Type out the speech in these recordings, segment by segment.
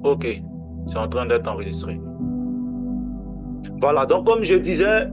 Ok, c'est en train d'être enregistré. Voilà, donc comme je disais,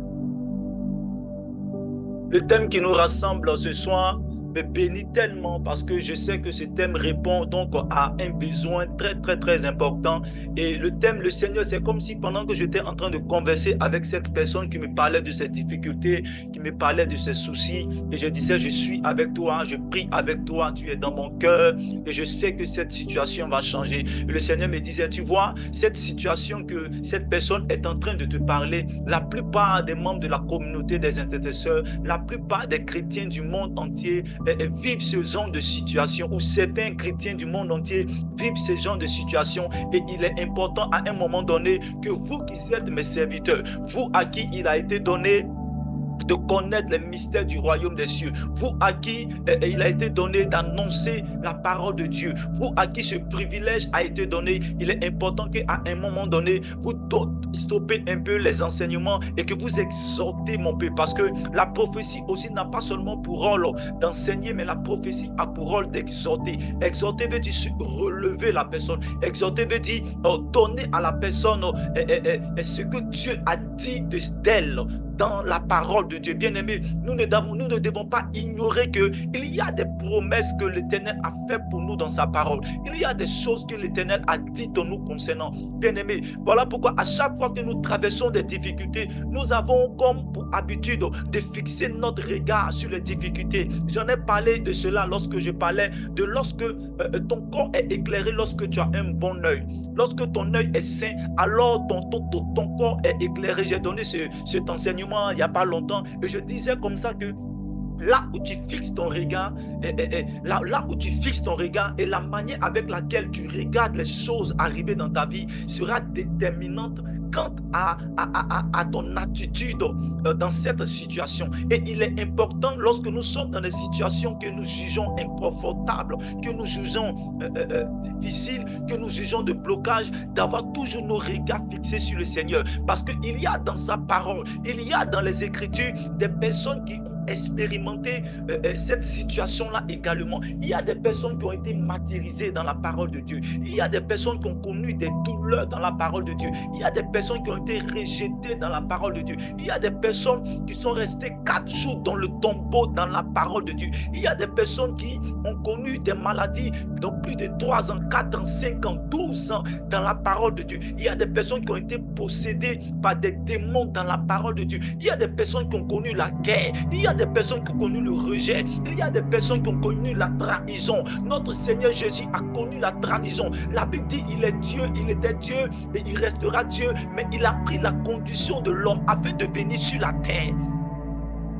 le thème qui nous rassemble ce soir me bénit tellement parce que je sais que ce thème répond donc à un besoin très très très important. Et le thème, le Seigneur, c'est comme si pendant que j'étais en train de converser avec cette personne qui me parlait de ses difficultés, qui me parlait de ses soucis, et je disais, je suis avec toi, je prie avec toi, tu es dans mon cœur, et je sais que cette situation va changer. Et le Seigneur me disait, tu vois, cette situation que cette personne est en train de te parler, la plupart des membres de la communauté des intercesseurs, la plupart des chrétiens du monde entier vivent ce genre de situation, ou certains chrétiens du monde entier vivent ce genre de situation, et il est important à un moment donné que vous qui êtes mes serviteurs, vous à qui il a été donné de connaître les mystères du royaume des cieux, vous à qui il a été donné d'annoncer la parole de Dieu, vous à qui ce privilège a été donné, il est important qu'à un moment donné, vous stoppez un peu les enseignements et que vous exhortez mon peuple, parce que la prophétie aussi n'a pas seulement pour rôle d'enseigner, mais la prophétie a pour rôle d'exhorter. Exhorter veut dire relever la personne, exhorter veut dire donner à la personne ce que Dieu a dit d'elle dans la parole de Dieu. Bien-aimés, nous ne devons pas ignorer qu'il y a des promesses que l'Éternel a faites pour nous dans sa parole. Il y a des choses que l'Éternel a dites en nous concernant. Bien-aimés, voilà pourquoi à chaque fois que nous traversons des difficultés, nous avons comme pour habitude de fixer notre regard sur les difficultés. J'en ai parlé de cela lorsque je parlais de lorsque ton corps est éclairé, lorsque tu as un bon œil. Lorsque ton œil est sain, alors ton corps est éclairé. J'ai donné cet enseignement il n'y a pas longtemps, et je disais comme ça que là où tu fixes ton regard, là où tu fixes ton regard et la manière avec laquelle tu regardes les choses arriver dans ta vie sera déterminante quant à ton attitude dans cette situation. Et il est important lorsque nous sommes dans des situations que nous jugeons inconfortables, que nous jugeons difficiles, que nous jugeons de blocage, d'avoir toujours nos regards fixés sur le Seigneur. Parce qu'il y a dans sa parole, il y a dans les Écritures des personnes qui ont expérimenter cette situation-là également. Il y a des personnes qui ont été martyrisées dans la parole de Dieu. Il y a des personnes qui ont connu des douleurs dans la parole de Dieu. Il y a des personnes qui ont été rejetées dans la parole de Dieu. Il y a des personnes qui sont restées 4 jours dans le tombeau dans la parole de Dieu. Il y a des personnes qui ont connu des maladies dans plus de 3 ans, 4 ans, 5 ans, 12 ans dans la parole de Dieu. Il y a des personnes qui ont été possédées par des démons dans la parole de Dieu. Il y a des personnes qui ont connu la guerre. Il y a des personnes qui ont connu le rejet. Il y a des personnes qui ont connu la trahison. Notre Seigneur Jésus a connu la trahison. La Bible dit il est Dieu, il était Dieu et il restera Dieu, mais il a pris la condition de l'homme afin de venir sur la terre.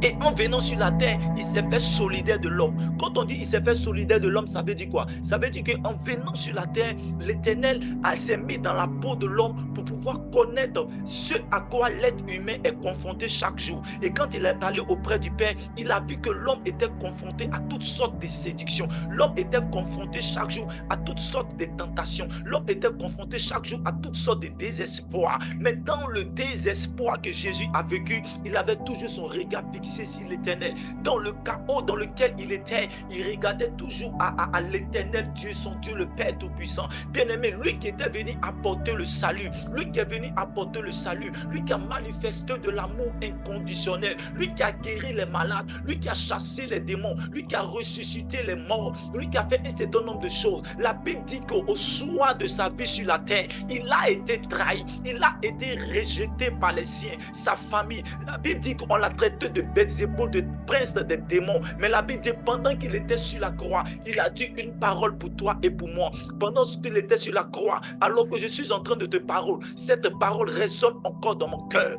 Et en venant sur la terre, il s'est fait solidaire de l'homme. Quand on dit il s'est fait solidaire de l'homme, ça veut dire quoi? Ça veut dire qu'en venant sur la terre, l'Éternel s'est mis dans la peau de l'homme pour pouvoir connaître ce à quoi l'être humain est confronté chaque jour. Et quand il est allé auprès du Père, il a vu que l'homme était confronté à toutes sortes de séductions. L'homme était confronté chaque jour à toutes sortes de tentations. L'homme était confronté chaque jour à toutes sortes de désespoirs. Mais dans le désespoir que Jésus a vécu, il avait toujours son regard fixé sur l'Éternel. Dans le chaos dans lequel il était, il regardait toujours à l'Éternel Dieu, son Dieu, le Père Tout-Puissant. Bien-aimé, lui qui était venu apporter le salut, lui qui est venu apporter le salut, lui qui a manifesté de l'amour inconditionnel, lui qui a guéri les malades, lui qui a chassé les démons, lui qui a ressuscité les morts, lui qui a fait un certain nombre de choses. La Bible dit qu'au soir de sa vie sur la terre, il a été trahi, il a été rejeté par les siens, sa famille. La Bible dit qu'on l'a traité de Belzébuth, de prince des démons. Mais la Bible dit pendant qu'il était sur la croix, il a dit une parole pour toi et pour moi. Pendant qu'il était sur la croix, alors que je suis en train de te parler, cette parole résonne encore dans mon cœur.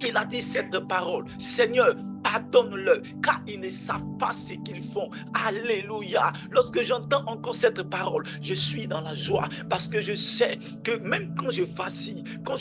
Il a dit cette parole: Seigneur, pardonne-le, car ils ne savent pas ce qu'ils font. Alléluia. Lorsque j'entends encore cette parole, je suis dans la joie, parce que je sais que même quand je vacille, quand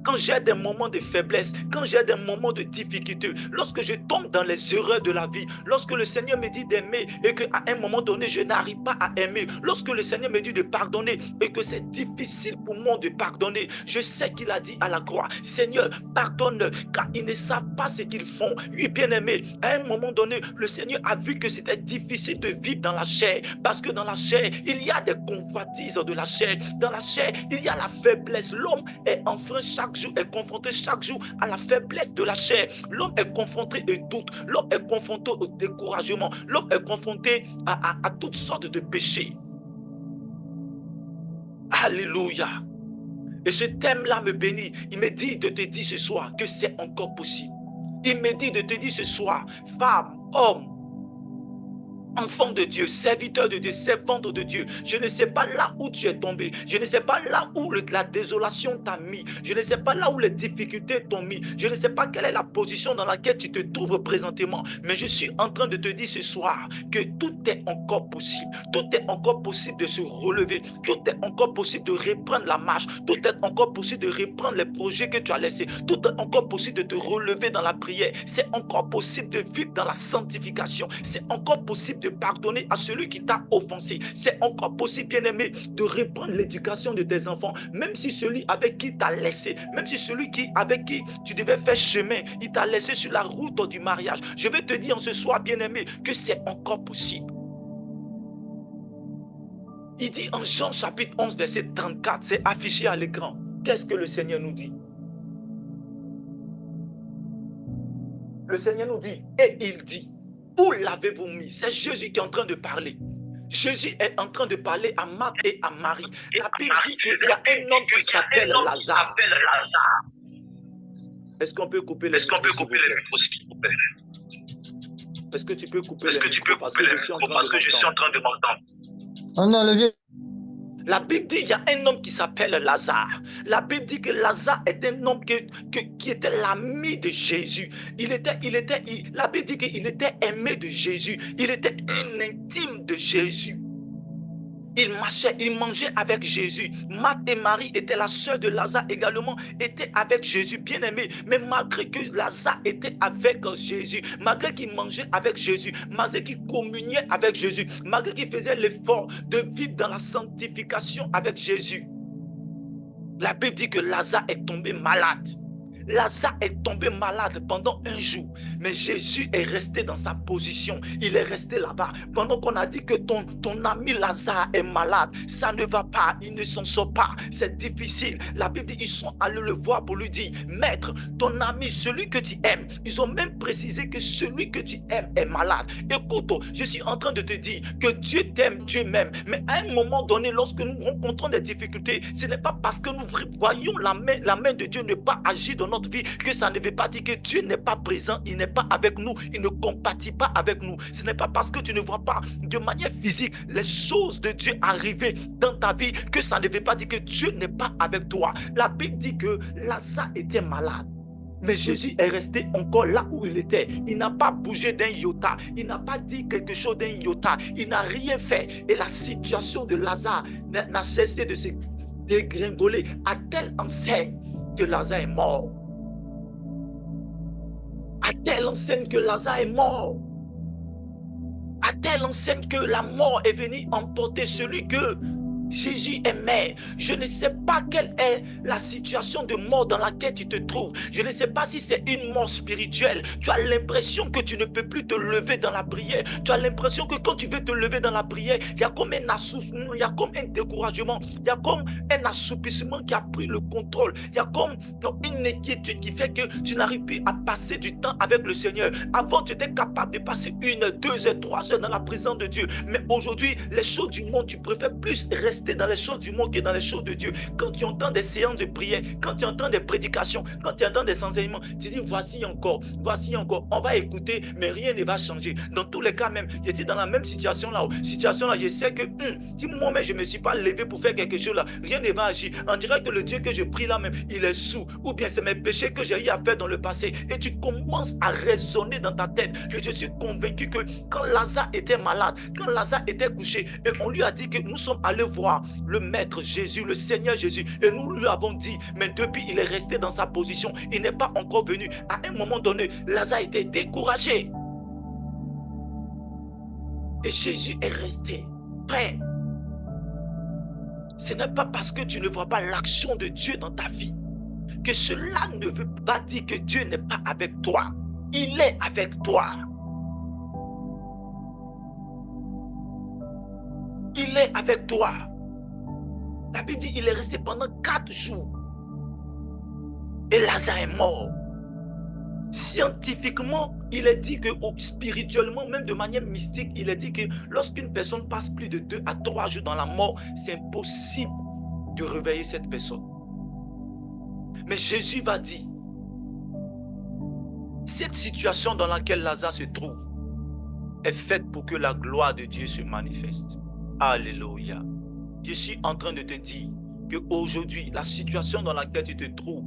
quand j'ai des moments de faiblesse, quand j'ai des moments de difficulté, lorsque je tombe dans les erreurs de la vie, lorsque le Seigneur me dit d'aimer et qu'à un moment donné, je n'arrive pas à aimer, lorsque le Seigneur me dit de pardonner et que c'est difficile pour moi de pardonner, je sais qu'il a dit à la croix, Seigneur, pardonne, car ils ne savent pas ce qu'ils font. Oui, bien-aimé, à un moment donné, le Seigneur a vu que c'était difficile de vivre dans la chair, parce que dans la chair, il y a des convoitises de la chair. Dans la chair, il y a la faiblesse. L'homme est enfreint chaque jour, est confronté chaque jour à la faiblesse de la chair. L'homme est confronté au doute, l'homme est confronté au découragement, l'homme est confronté à toutes sortes de péchés. Alléluia. Et ce thème-là me bénit. Il me dit de te dire ce soir que c'est encore possible. Il me dit de te dire ce soir, femme, homme, enfant de Dieu, serviteur de Dieu, servante de Dieu, je ne sais pas là où tu es tombé, je ne sais pas là où la désolation t'a mis, je ne sais pas là où les difficultés t'ont mis, je ne sais pas quelle est la position dans laquelle tu te trouves présentement, mais je suis en train de te dire ce soir que tout est encore possible, tout est encore possible de se relever, tout est encore possible de reprendre la marche, tout est encore possible de reprendre les projets que tu as laissés, tout est encore possible de te relever dans la prière, c'est encore possible de vivre dans la sanctification, c'est encore possible de pardonner à celui qui t'a offensé. C'est encore possible, bien-aimé, de reprendre l'éducation de tes enfants, même si celui avec qui t'as laissé, même si celui avec qui tu devais faire chemin, il t'a laissé sur la route du mariage. Je vais te dire en ce soir, bien-aimé, que c'est encore possible. Il dit en Jean chapitre 11, verset 34, c'est affiché à l'écran. Qu'est-ce que le Seigneur nous dit? Le Seigneur nous dit, et il dit, où l'avez-vous mis? C'est Jésus qui est en train de parler. Jésus est en train de parler à Marthe et à Marie. La Bible dit qu'il y a un homme qui s'appelle Lazare. Est-ce qu'on peut couper les micros, s'il vous plaît? Est-ce que tu peux couper les micros parce que je suis en train de m'entendre? Oh non, le vieux. La Bible dit qu'il y a un homme qui s'appelle Lazare. La Bible dit que Lazare est un homme qui était l'ami de Jésus. La Bible dit qu'il était aimé de Jésus. Il était un intime de Jésus. Il marchait, il mangeait avec Jésus. Marthe et Marie étaient la sœur de Lazare également, étaient avec Jésus, bien aimé. Mais malgré que Lazare était avec Jésus, malgré qu'il mangeait avec Jésus, malgré qu'il communiait avec Jésus, malgré qu'il faisait l'effort de vivre dans la sanctification avec Jésus, la Bible dit que Lazare est tombé malade. Lazare est tombé malade pendant un jour, mais Jésus est resté dans sa position. Il est resté là-bas. Pendant qu'on a dit que ton ami Lazare est malade, ça ne va pas, il ne s'en sort pas, c'est difficile. La Bible dit, ils sont allés le voir pour lui dire, Maître, ton ami, celui que tu aimes, ils ont même précisé que celui que tu aimes est malade. Écoute, je suis en train de te dire que Dieu t'aime, Dieu m'aime, mais à un moment donné, lorsque nous rencontrons des difficultés, ce n'est pas parce que nous voyons la main de Dieu ne pas agir dans notre vie, que ça ne veut pas dire que Dieu n'est pas présent, il n'est pas avec nous, il ne compatit pas avec nous. Ce n'est pas parce que tu ne vois pas de manière physique les choses de Dieu arriver dans ta vie que ça ne veut pas dire que Dieu n'est pas avec toi. La Bible dit que Lazare était malade, mais Jésus est resté encore là où il était. Il n'a pas bougé d'un iota, il n'a pas dit quelque chose d'un iota, il n'a rien fait. Et la situation de Lazare n'a cessé de se dégringoler à telle enseigne que Lazare est mort. À telle enseigne que Lazare est mort. À telle enseigne que la mort est venue emporter celui que Jésus aimait. Je ne sais pas quelle est la situation de mort dans laquelle tu te trouves. Je ne sais pas si c'est une mort spirituelle. Tu as l'impression que tu ne peux plus te lever dans la prière. Tu as l'impression que quand tu veux te lever dans la prière, il y a comme un assouplissement, il y a comme un découragement, il y a comme un assoupissement qui a pris le contrôle. Il y a comme une inquiétude qui fait que tu n'arrives plus à passer du temps avec le Seigneur. Avant, tu étais capable de passer 1, 2 heures, 3 heures dans la présence de Dieu. Mais aujourd'hui, les choses du monde, tu préfères plus rester dans les choses du monde que dans les choses de Dieu. Quand tu entends des séances de prière, quand tu entends des prédications, quand tu entends des enseignements, tu dis voici encore, on va écouter, mais rien ne va changer. Dans tous les cas même, j'étais dans la même situation là, je sais que si moi-même je ne me suis pas levé pour faire quelque chose là, rien ne va agir. On dirait que le Dieu que je prie là même, il est sous, ou bien c'est mes péchés que j'ai eu à faire dans le passé. Et tu commences à raisonner dans ta tête. Je suis convaincu que quand Lazare était malade, quand Lazare était couché, et on lui a dit que nous sommes allés voir croix, le Maître Jésus, le Seigneur Jésus. Et nous lui avons dit, mais depuis il est resté dans sa position, il n'est pas encore venu. À un moment donné, Lazare était découragé. Et Jésus est resté prêt. Ce n'est pas parce que tu ne vois pas l'action de Dieu dans ta vie que cela ne veut pas dire que Dieu n'est pas avec toi. Il est avec toi. Il est avec toi. La Bible dit qu'il est resté pendant 4 jours. Et Lazare est mort. Scientifiquement, il est dit que spirituellement, même de manière mystique, il est dit que lorsqu'une personne passe plus de 2 à 3 jours dans la mort, c'est impossible de réveiller cette personne. Mais Jésus va dire, cette situation dans laquelle Lazare se trouve est faite pour que la gloire de Dieu se manifeste. Alléluia. Je suis en train de te dire qu'aujourd'hui, la situation dans laquelle tu te trouves,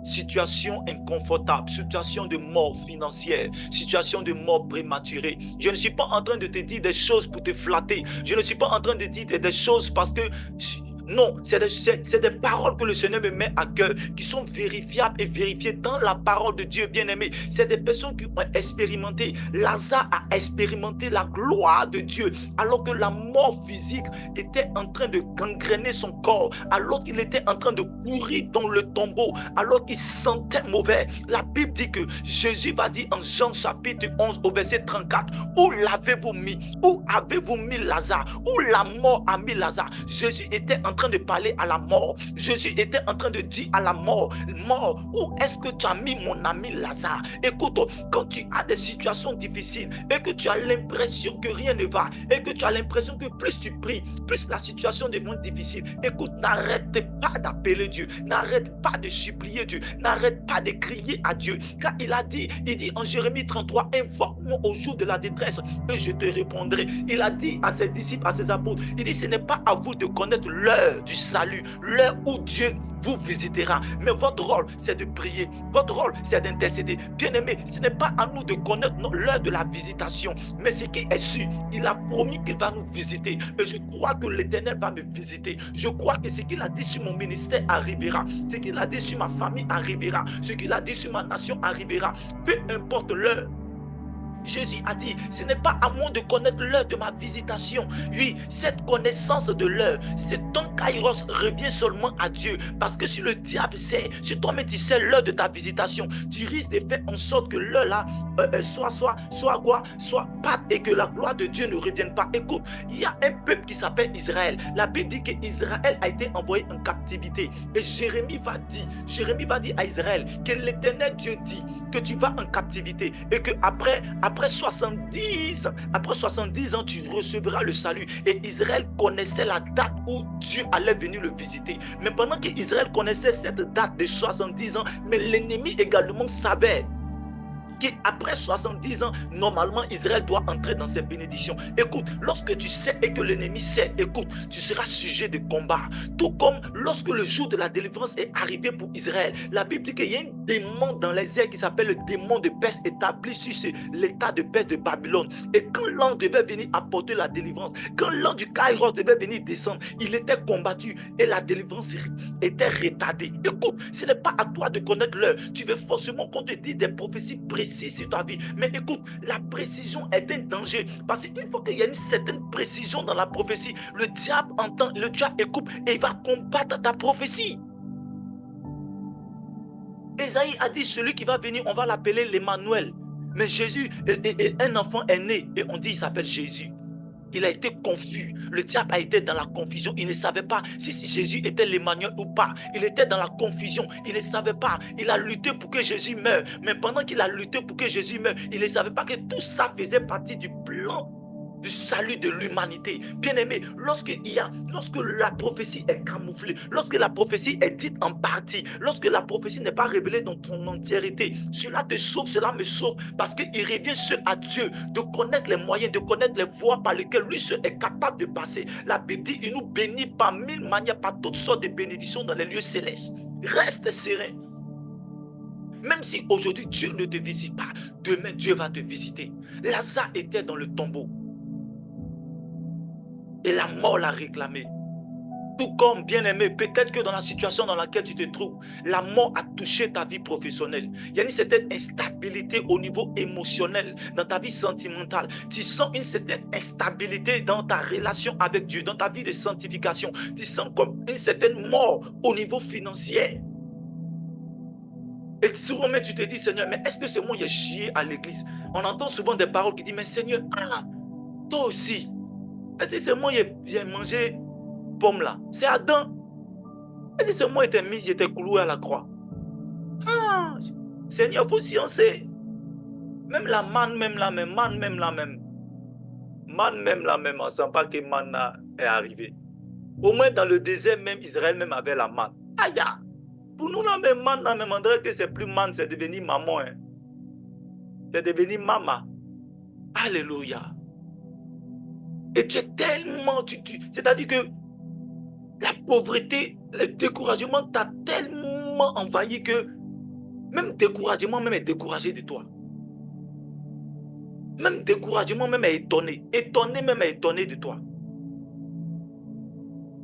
situation inconfortable, situation de mort financière, situation de mort prématurée. Je ne suis pas en train de te dire des choses pour te flatter. Je ne suis pas en train de dire des choses parce que... Non, c'est des paroles que le Seigneur me met à cœur, qui sont vérifiables et vérifiées dans la parole de Dieu, bien-aimé. C'est des personnes qui ont expérimenté. Lazare a expérimenté la gloire de Dieu, alors que la mort physique était en train de gangréner son corps, alors qu'il était en train de courir dans le tombeau, alors qu'il sentait mauvais. La Bible dit que Jésus va dire en Jean chapitre 11 au verset 34, où l'avez-vous mis? Où avez-vous mis Lazare? Où la mort a mis Lazare? Jésus était en train de parler à la mort. Jésus était en train de dire à la mort, mort, où est-ce que tu as mis mon ami Lazare? Écoute, quand tu as des situations difficiles et que tu as l'impression que rien ne va et que tu as l'impression que plus tu pries, plus la situation devient difficile, écoute, n'arrête pas d'appeler Dieu, n'arrête pas de supplier Dieu, n'arrête pas de crier à Dieu, car il dit en Jérémie 33, invoque-moi au jour de la détresse et je te répondrai. Il a dit à ses disciples, à ses apôtres, il dit, ce n'est pas à vous de connaître l'heure du salut, l'heure où Dieu vous visitera. Mais votre rôle, c'est de prier. Votre rôle, c'est d'intercéder. Bien-aimé, ce n'est pas à nous de connaître l'heure de la visitation. Mais ce qui est sûr, il a promis qu'il va nous visiter. Et je crois que l'Éternel va me visiter. Je crois que ce qu'il a dit sur mon ministère arrivera. Ce qu'il a dit sur ma famille arrivera. Ce qu'il a dit sur ma nation arrivera. Peu importe l'heure. Jésus a dit, ce n'est pas à moi de connaître l'heure de ma visitation. Oui, cette connaissance de l'heure, c'est ton kairos revient seulement à Dieu. Parce que si le diable sait, si toi-même tu sais l'heure de ta visitation, tu risques de faire en sorte que l'heure là soit pas, et que la gloire de Dieu ne revienne pas. Écoute, il y a un peuple qui s'appelle Israël. La Bible dit qu'Israël a été envoyé en captivité. Et Jérémie va dire à Israël que l'Éternel Dieu dit que tu vas en captivité et que après 70 ans, tu recevras le salut. Et Israël connaissait la date où Dieu allait venir le visiter. Mais pendant qu'Israël connaissait cette date de 70 ans, mais l'ennemi également savait qu'après 70 ans, normalement, Israël doit entrer dans ses bénédictions. Écoute, lorsque tu sais et que l'ennemi sait, écoute, tu seras sujet de combat. Tout comme lorsque le jour de la délivrance est arrivé pour Israël, la Bible dit qu'il y a un démon dans les airs qui s'appelle le démon de Perse établi sur l'état de Perse de Babylone. Et quand l'ange devait venir apporter la délivrance, quand l'ange du Kairos devait venir descendre, il était combattu et la délivrance était retardée. Écoute, ce n'est pas à toi de connaître l'heure. Tu veux forcément qu'on te dise des prophéties précises sur ta vie. Mais écoute, la précision est un danger. Parce qu'il faut qu'il y ait une certaine précision dans la prophétie. Le diable entend, le diable écoute et il va combattre ta prophétie. Esaïe a dit, celui qui va venir, on va l'appeler l'Emmanuel. Mais Jésus, un enfant est né et on dit il s'appelle Jésus. Il a été confus. Le diable a été dans la confusion. Il ne savait pas si Jésus était l'Emmanuel ou pas. Il était dans la confusion. Il ne savait pas. Il a lutté pour que Jésus meure. Mais pendant qu'il a lutté pour que Jésus meure, il ne savait pas que tout ça faisait partie du plan du salut de l'humanité. Bien-aimé, lorsque la prophétie est camouflée, lorsque la prophétie est dite en partie, lorsque la prophétie n'est pas révélée dans son entièreté, cela te sauve, cela me sauve, parce qu'il revient seul à Dieu de connaître les moyens, de connaître les voies par lesquelles lui seul est capable de passer. La Bible dit, il nous bénit par 1000 manières, par toutes sortes de bénédictions dans les lieux célestes. Reste serein. Même si aujourd'hui Dieu ne te visite pas, demain Dieu va te visiter. Lazare était dans le tombeau. Et la mort l'a réclamé. Tout comme, bien-aimé, peut-être que dans la situation dans laquelle tu te trouves, la mort a touché ta vie professionnelle. Il y a une certaine instabilité au niveau émotionnel, dans ta vie sentimentale. Tu sens une certaine instabilité dans ta relation avec Dieu, dans ta vie de sanctification. Tu sens comme une certaine mort au niveau financier. Et souvent même tu te dis, Seigneur, mais est-ce que c'est moi qui ai chié à l'église? On entend souvent des paroles qui disent, mais Seigneur, toi aussi, est-ce que c'est moi qui ai mangé pomme là? C'est Adam. Est-ce que c'est moi qui j'étais cloué à la croix? Seigneur, faut sciencer. Même la manne, même la même, manne, même la même. Manne, même la même, on ne sent pas que manne est arrivé. Au moins dans le désert, même Israël même avait la manne. Aïe! Pour nous, la même manne, la même, on dirait que c'est plus manne, c'est devenu maman. Hein. C'est devenu maman. Alléluia. Et tu es tellement... c'est-à-dire que la pauvreté, le découragement t'a tellement envahi que même découragement même est découragé de toi. Même découragement même est étonné. Étonné même est étonné de toi.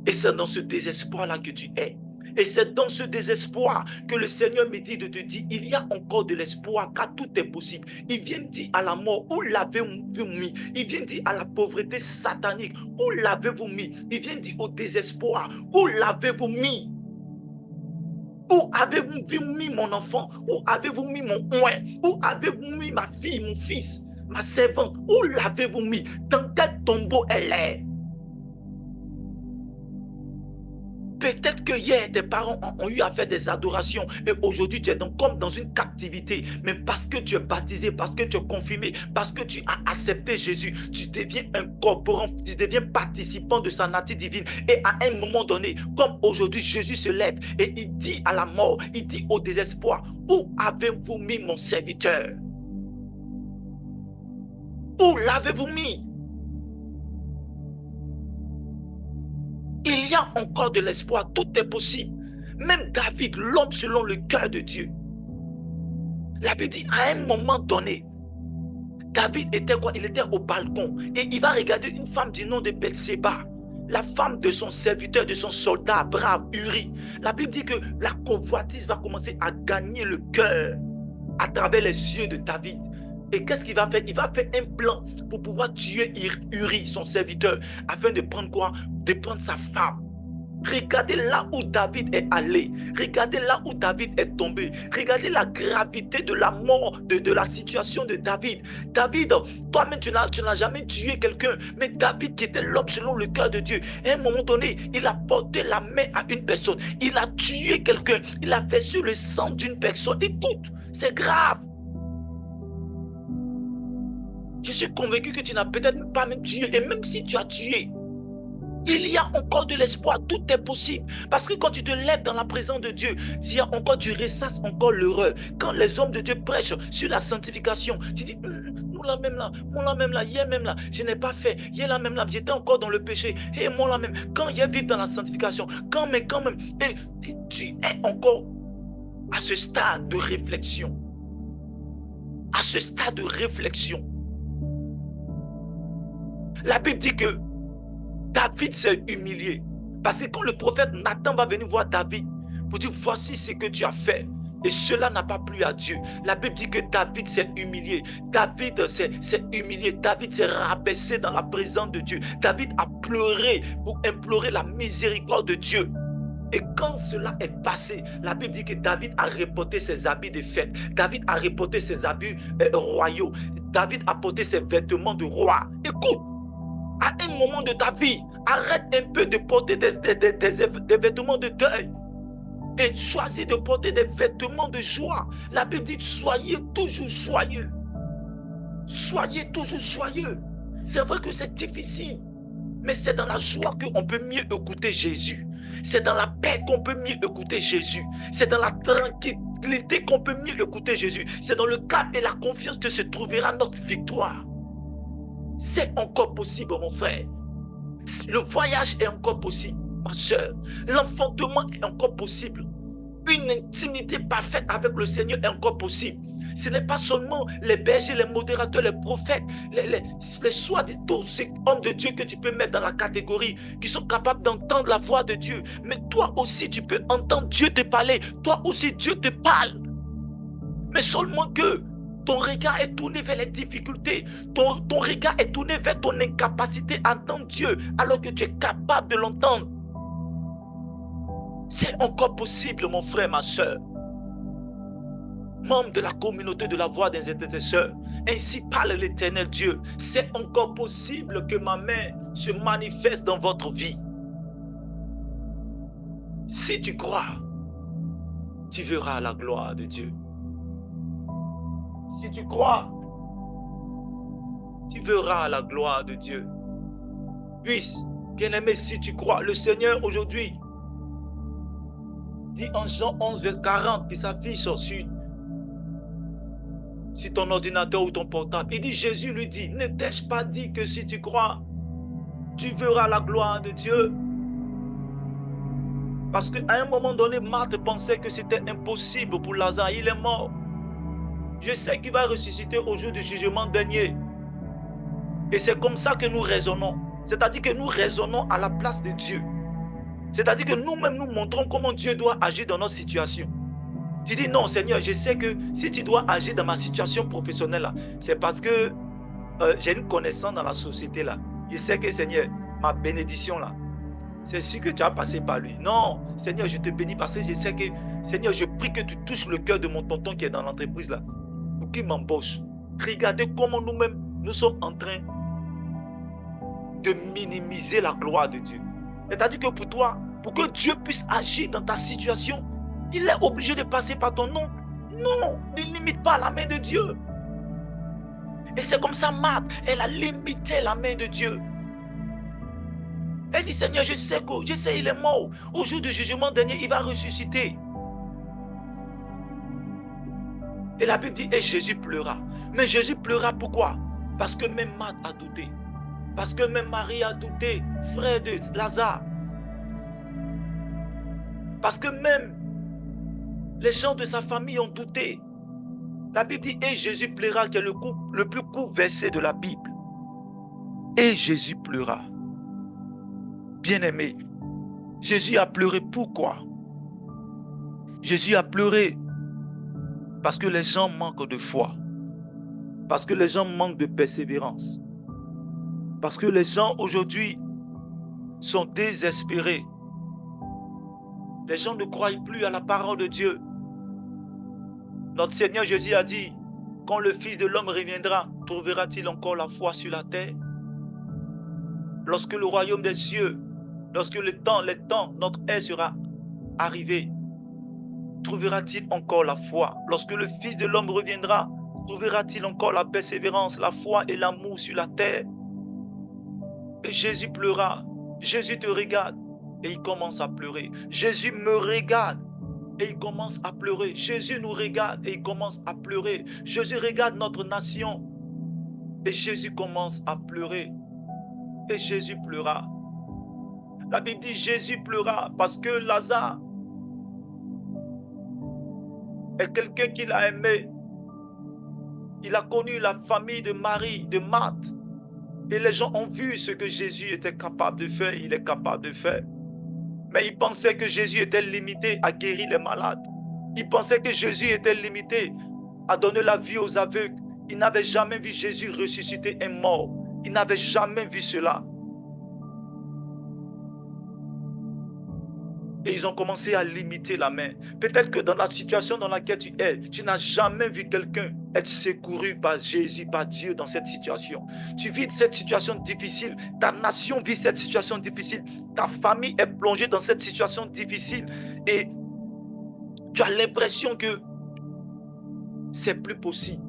Et c'est dans ce désespoir-là que tu es. Et c'est dans ce désespoir que le Seigneur me dit de te dire, il y a encore de l'espoir car tout est possible. Il vient dire à la mort, où l'avez-vous mis? Il vient dire à la pauvreté satanique, où l'avez-vous mis? Il vient dire au désespoir, où l'avez-vous mis? Où avez-vous mis mon enfant? Où avez-vous mis mon oin? Où avez-vous mis ma fille, mon fils, ma servante? Où l'avez-vous mis? Dans quel tombeau elle est? Peut-être que hier, tes parents ont eu à faire des adorations et aujourd'hui, tu es comme dans une captivité. Mais parce que tu es baptisé, parce que tu es confirmé, parce que tu as accepté Jésus, tu deviens incorporant, tu deviens participant de sa nature divine. Et à un moment donné, comme aujourd'hui, Jésus se lève et il dit à la mort, il dit au désespoir, où avez-vous mis mon serviteur? Où l'avez-vous mis? Il y a encore de l'espoir, tout est possible. Même David, l'homme selon le cœur de Dieu. La Bible dit, à un moment donné, David était quoi? Il était au balcon et il va regarder une femme du nom de Bathsheba, la femme de son serviteur, de son soldat brave, Uri. La Bible dit que la convoitise va commencer à gagner le cœur à travers les yeux de David. Et qu'est-ce qu'il va faire? Il va faire un plan pour pouvoir tuer Uri, son serviteur, afin de prendre quoi? De prendre sa femme. Regardez là où David est allé. Regardez là où David est tombé. Regardez la gravité de la mort, de la situation de David. David, toi-même, tu n'as jamais tué quelqu'un. Mais David, qui était l'homme selon le cœur de Dieu, à un moment donné, il a porté la main à une personne. Il a tué quelqu'un. Il a fait sur le sang d'une personne. Écoute, c'est grave. Je suis convaincu que tu n'as peut-être pas même tué. Et même si tu as tué, il y a encore de l'espoir, tout est possible. Parce que quand tu te lèves dans la présence de Dieu, tu ressasses encore l'erreur. Quand les hommes de Dieu prêchent sur la sanctification, tu dis, moi là même là, hier même là, je n'ai pas fait. Hier là même là, j'étais encore dans le péché. Et moi là même, quand il y a vivre dans la sanctification, quand même, et tu es encore à ce stade de réflexion. À ce stade de réflexion. La Bible dit que David s'est humilié. Parce que quand le prophète Nathan va venir voir David pour dire, voici ce que tu as fait. Et cela n'a pas plu à Dieu. La Bible dit que David s'est humilié. David s'est humilié. David s'est rabaissé dans la présence de Dieu. David a pleuré pour implorer la miséricorde de Dieu. Et quand cela est passé, la Bible dit que David a reporté ses habits de fête. David a reporté ses habits royaux. David a porté ses vêtements de roi. Écoute, à un moment de ta vie, arrête un peu de porter des vêtements de deuil et choisis de porter des vêtements de joie. La Bible dit, soyez toujours joyeux. Soyez toujours joyeux. C'est vrai que c'est difficile, mais c'est dans la joie qu'on peut mieux écouter Jésus. C'est dans la paix qu'on peut mieux écouter Jésus. C'est dans la tranquillité qu'on peut mieux écouter Jésus. C'est dans le calme et la confiance que se trouvera notre victoire. C'est encore possible, mon frère. Le voyage est encore possible, ma soeur. L'enfantement est encore possible. Une intimité parfaite avec le Seigneur est encore possible. Ce n'est pas seulement les bergers, les modérateurs, les prophètes, les soi-disant tous ces hommes de Dieu que tu peux mettre dans la catégorie, qui sont capables d'entendre la voix de Dieu. Mais toi aussi, tu peux entendre Dieu te parler. Toi aussi, Dieu te parle. Mais seulement que ton regard est tourné vers les difficultés. Ton regard est tourné vers ton incapacité à entendre Dieu, alors que tu es capable de l'entendre. C'est encore possible, mon frère, ma soeur. Membre de la communauté de la voix des intercesseurs, ainsi parle l'Éternel Dieu. C'est encore possible que ma main se manifeste dans votre vie. Si tu crois, tu verras la gloire de Dieu. Si tu crois, tu verras la gloire de Dieu. Puisse, bien-aimé, si tu crois, le Seigneur aujourd'hui dit en Jean 11, verset 40, qui s'affiche sur ton ordinateur ou ton portable. Il dit, Jésus lui dit, ne t'ai-je pas dit que si tu crois, tu verras la gloire de Dieu? Parce qu'à un moment donné, Marthe pensait que c'était impossible pour Lazare. Il est mort. Je sais qu'il va ressusciter au jour du jugement dernier. Et c'est comme ça que nous raisonnons. C'est-à-dire que nous raisonnons à la place de Dieu. C'est-à-dire que nous-mêmes, nous montrons comment Dieu doit agir dans notre situation. Tu dis, non, Seigneur, je sais que si tu dois agir dans ma situation professionnelle, là, c'est parce que j'ai une connaissance dans la société. Là. Je sais que, Seigneur, ma bénédiction, là, c'est sûr que tu as passé par lui. Non, Seigneur, je te bénis parce que je sais que, Seigneur, je prie que tu touches le cœur de mon tonton qui est dans l'entreprise, là, pour qu'il m'embauche. Regardez comment nous-mêmes, nous sommes en train de minimiser la gloire de Dieu. C'est-à-dire que pour toi, pour que Dieu puisse agir dans ta situation, il est obligé de passer par ton nom. Non, ne limite pas la main de Dieu. Et c'est comme ça, Marthe, elle a limité la main de Dieu. Elle dit, Seigneur, je sais il est mort. Au jour du jugement dernier, il va ressusciter. Et la Bible dit, et Jésus pleura. Mais Jésus pleura pourquoi? Parce que même Marthe a douté. Parce que même Marie a douté, frère de Lazare. Parce que même les gens de sa famille ont douté. La Bible dit, et Jésus pleura, qui est le plus court verset de la Bible. Et Jésus pleura. Bien-aimé, Jésus a pleuré pourquoi? Jésus a pleuré parce que les gens manquent de foi. Parce que les gens manquent de persévérance. Parce que les gens aujourd'hui sont désespérés. Les gens ne croient plus à la parole de Dieu. Notre Seigneur Jésus a dit, quand le Fils de l'homme reviendra, trouvera-t-il encore la foi sur la terre? Lorsque le royaume des cieux, lorsque notre ère sera arrivé, trouvera-t-il encore la foi? Lorsque le Fils de l'homme reviendra, trouvera-t-il encore la persévérance, la foi et l'amour sur la terre? Et Jésus pleura. Jésus te regarde et il commence à pleurer. Jésus me regarde et il commence à pleurer. Jésus nous regarde et il commence à pleurer. Jésus regarde notre nation et Jésus commence à pleurer. Et Jésus pleura. La Bible dit Jésus pleura parce que Lazare est quelqu'un qu'il a aimé. Il a connu la famille de Marie, de Marthe. Et les gens ont vu ce que Jésus était capable de faire. Il est capable de faire. Mais ils pensaient que Jésus était limité à guérir les malades. Ils pensaient que Jésus était limité à donner la vie aux aveugles. Ils n'avaient jamais vu Jésus ressusciter un mort. Ils n'avaient jamais vu cela. Et ils ont commencé à limiter la main. Peut-être que dans la situation dans laquelle tu es, tu n'as jamais vu quelqu'un être secouru par Jésus, par Dieu dans cette situation. Tu vis cette situation difficile. Ta nation vit cette situation difficile. Ta famille est plongée dans cette situation difficile. Et tu as l'impression que c'est plus possible.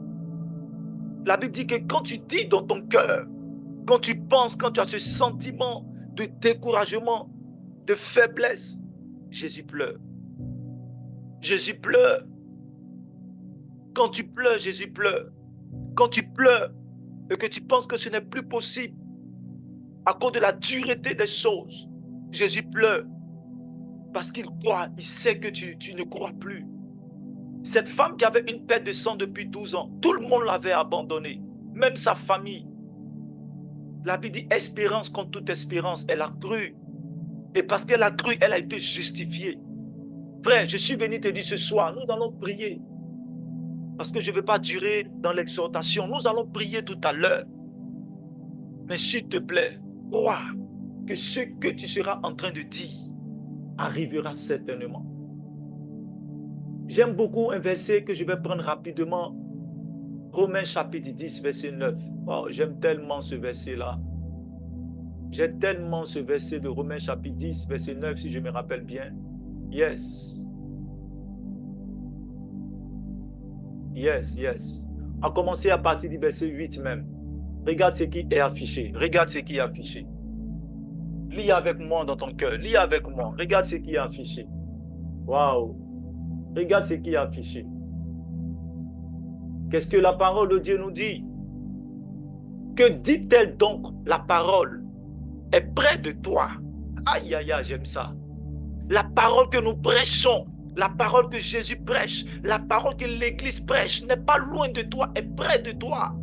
La Bible dit que quand tu dis dans ton cœur, quand tu penses, quand tu as ce sentiment de découragement, de faiblesse, Jésus pleure. Jésus pleure. Quand tu pleures, Jésus pleure. Quand tu pleures et que tu penses que ce n'est plus possible à cause de la dureté des choses, Jésus pleure parce qu'il croit, il sait que tu ne crois plus. Cette femme qui avait une perte de sang depuis 12 ans, tout le monde l'avait abandonnée, même sa famille. La Bible dit espérance contre toute espérance, elle a cru. Et parce qu'elle a cru, elle a été justifiée. Frère, je suis venu te dire ce soir, nous allons prier. Parce que je ne veux pas durer dans l'exhortation. Nous allons prier tout à l'heure. Mais s'il te plaît, crois que ce que tu seras en train de dire arrivera certainement. J'aime beaucoup un verset que je vais prendre rapidement. Romains chapitre 10, verset 9. Oh, j'aime tellement ce verset-là. J'ai tellement ce verset de Romains chapitre 10, verset 9, si je me rappelle bien. Yes. Yes, yes. On commencer à partir du verset 8 même. Regarde ce qui est affiché. Regarde ce qui est affiché. Lis avec moi dans ton cœur. Lis avec moi. Regarde ce qui est affiché. Waouh. Regarde ce qui est affiché. Qu'est-ce que la parole de Dieu nous dit? Que dit-elle donc? La parole est près de toi. Aïe, aïe, aïe, j'aime ça. La parole que nous prêchons, la parole que Jésus prêche, la parole que l'Église prêche n'est pas loin de toi, est près de toi.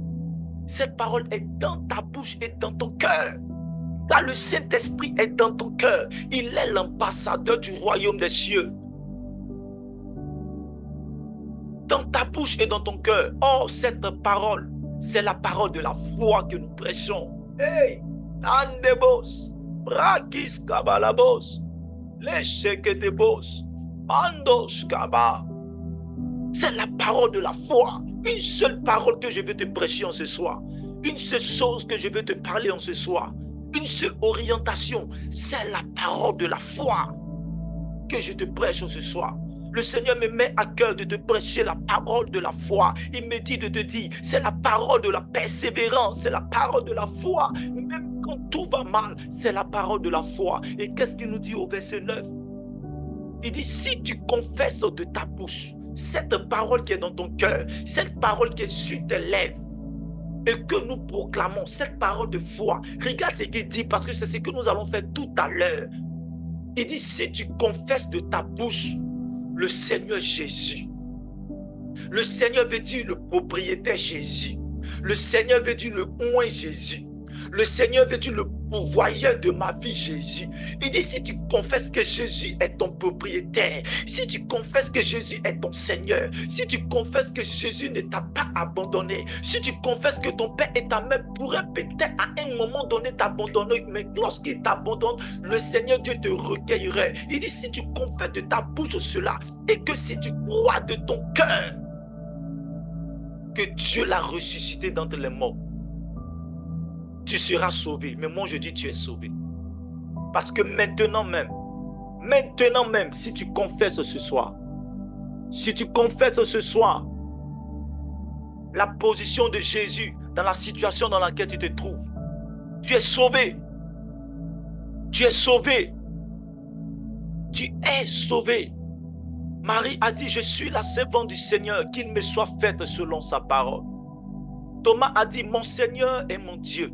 Cette parole est dans ta bouche et dans ton cœur. Car le Saint-Esprit est dans ton cœur. Il est l'ambassadeur du royaume des cieux. Dans ta bouche et dans ton cœur. Oh, cette parole, c'est la parole de la foi que nous prêchons. Hey, Andebos, Brakis Kabalabos, Lesheketebos, Mandos Kaba. C'est la parole de la foi. Une seule parole que je veux te prêcher en ce soir. Une seule chose que je veux te parler en ce soir. Une seule orientation. C'est la parole de la foi que je te prêche en ce soir. Le Seigneur me met à cœur de te prêcher la parole de la foi. Il me dit de te dire, c'est la parole de la persévérance, c'est la parole de la foi. Même quand tout va mal, c'est la parole de la foi. Et qu'est-ce qu'il nous dit au verset 9? Il dit, si tu confesses de ta bouche cette parole qui est dans ton cœur, cette parole qui est sur tes lèvres, et que nous proclamons cette parole de foi, regarde ce qu'il dit, parce que c'est ce que nous allons faire tout à l'heure. Il dit, si tu confesses de ta bouche le Seigneur Jésus. Le Seigneur veut dire le propriétaire Jésus. Le Seigneur veut dire le oint Jésus. Le Seigneur veut dire le pourvoyeur de ma vie Jésus. Il dit, si tu confesses que Jésus est ton propriétaire, si tu confesses que Jésus est ton Seigneur, si tu confesses que Jésus ne t'a pas abandonné, si tu confesses que ton père et ta mère pourraient peut-être à un moment donné t'abandonner, mais lorsqu'il t'abandonne, le Seigneur Dieu te recueillerait. Il dit, si tu confesses de ta bouche cela, et que si tu crois de ton cœur que Dieu l'a ressuscité d'entre les morts, tu seras sauvé. Mais moi je dis tu es sauvé. Parce que maintenant même, si tu confesses ce soir, la position de Jésus dans la situation dans laquelle tu te trouves, tu es sauvé. Tu es sauvé. Tu es sauvé. Marie a dit, je suis la servante du Seigneur, qu'il me soit fait selon sa parole. Thomas a dit, mon Seigneur est mon Dieu.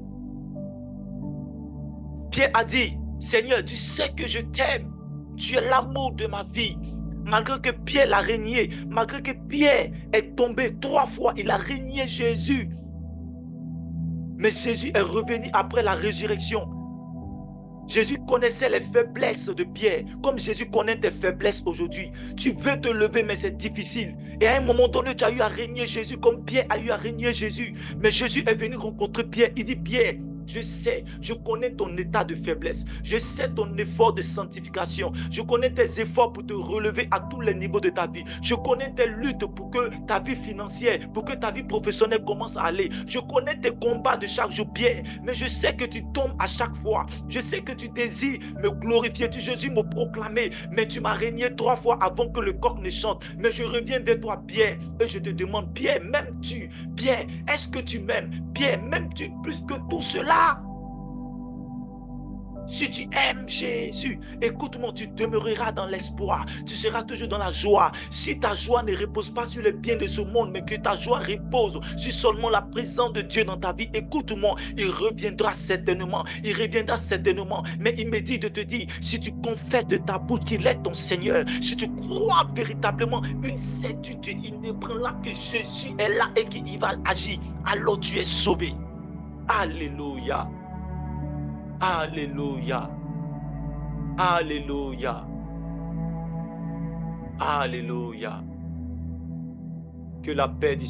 Pierre a dit, Seigneur, tu sais que je t'aime. Tu es l'amour de ma vie. Malgré que Pierre l'a régné, malgré que Pierre est tombé 3 fois, il a régné Jésus. Mais Jésus est revenu après la résurrection. Jésus connaissait les faiblesses de Pierre, comme Jésus connaît tes faiblesses aujourd'hui. Tu veux te lever, mais c'est difficile. Et à un moment donné, tu as eu à régner Jésus, comme Pierre a eu à régner Jésus. Mais Jésus est venu rencontrer Pierre. Il dit, Pierre, je sais, je connais ton état de faiblesse. Je sais ton effort de sanctification. Je connais tes efforts pour te relever à tous les niveaux de ta vie. Je connais tes luttes pour que ta vie financière, pour que ta vie professionnelle commence à aller. Je connais tes combats de chaque jour, Pierre. Mais je sais que tu tombes à chaque fois. Je sais que tu désires me glorifier, tu Jésus me proclamer. Mais tu m'as régné 3 fois avant que le coq ne chante. Mais je reviens vers toi, Pierre. Et je te demande, Pierre, m'aimes-tu? Pierre, est-ce que tu m'aimes? Pierre, m'aimes-tu plus que tout cela? Si tu aimes Jésus, écoute-moi, tu demeureras dans l'espoir. Tu seras toujours dans la joie. Si ta joie ne repose pas sur les biens de ce monde, mais que ta joie repose sur seulement la présence de Dieu dans ta vie, écoute-moi, il reviendra certainement. Il reviendra certainement. Mais il me dit de te dire, si tu confesses de ta bouche qu'il est ton Seigneur, si tu crois véritablement une certitude inébranlable que Jésus est là et qu'il va agir, alors tu es sauvé. Alléluia. Alléluia. Alléluia. Alléluia. Que la paix du